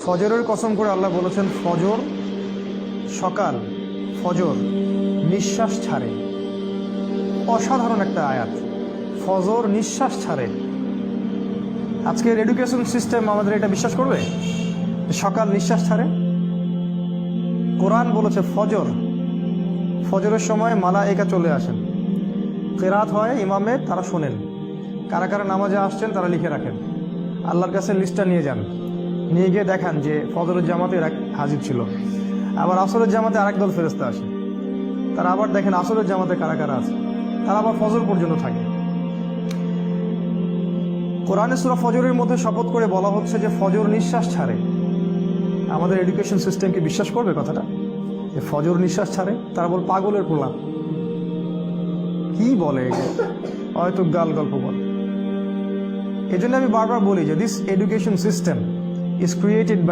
ফজরের কসম করে আল্লাহ বলেছেন ফজর সকাল, ফজর নিঃশ্বাস ছাড়ে। অসাধারণ একটা আয়াত, ফজর নিঃশ্বাস ছাড়ে। আজকের এডুকেশন সিস্টেম আমাদের এটা বিশ্বাস করবে সকাল নিঃশ্বাস ছাড়ে? কোরআন বলেছে ফজর, ফজরের সময় মালায়েকা চলে আসেন, কেরাত হয় ইমামের, তারা শোনেন, কারা কারা নামাজে আসছেন তারা লিখে রাখেন, আল্লাহর কাছে লিস্টটা নিয়ে যান, নিয়ে গিয়ে দেখান যে ফজরের জামাতে হাজির ছিল। আবার আসরের জামাতে আরেক দল ফেরেশতা আসে, তারা আবার দেখেন আসরের জামাতে কারা কারা আছে, তারা আবার ফজর পর্যন্ত থাকে। কোরআনে সূরা ফজরের মধ্যে শপথ করে বলা হচ্ছে যে ফজর নিঃশ্বাস ছাড়ে। আমাদের এডুকেশন সিস্টেম কি বিশ্বাস করবে কথাটা যে ফজর নিঃশ্বাস ছাড়ে? তারা বল পাগলের প্রলাপ, কি বলে, হয়তো গাল গল্প বলে। এই জন্য আমি বারবার বলি যে this education system is created by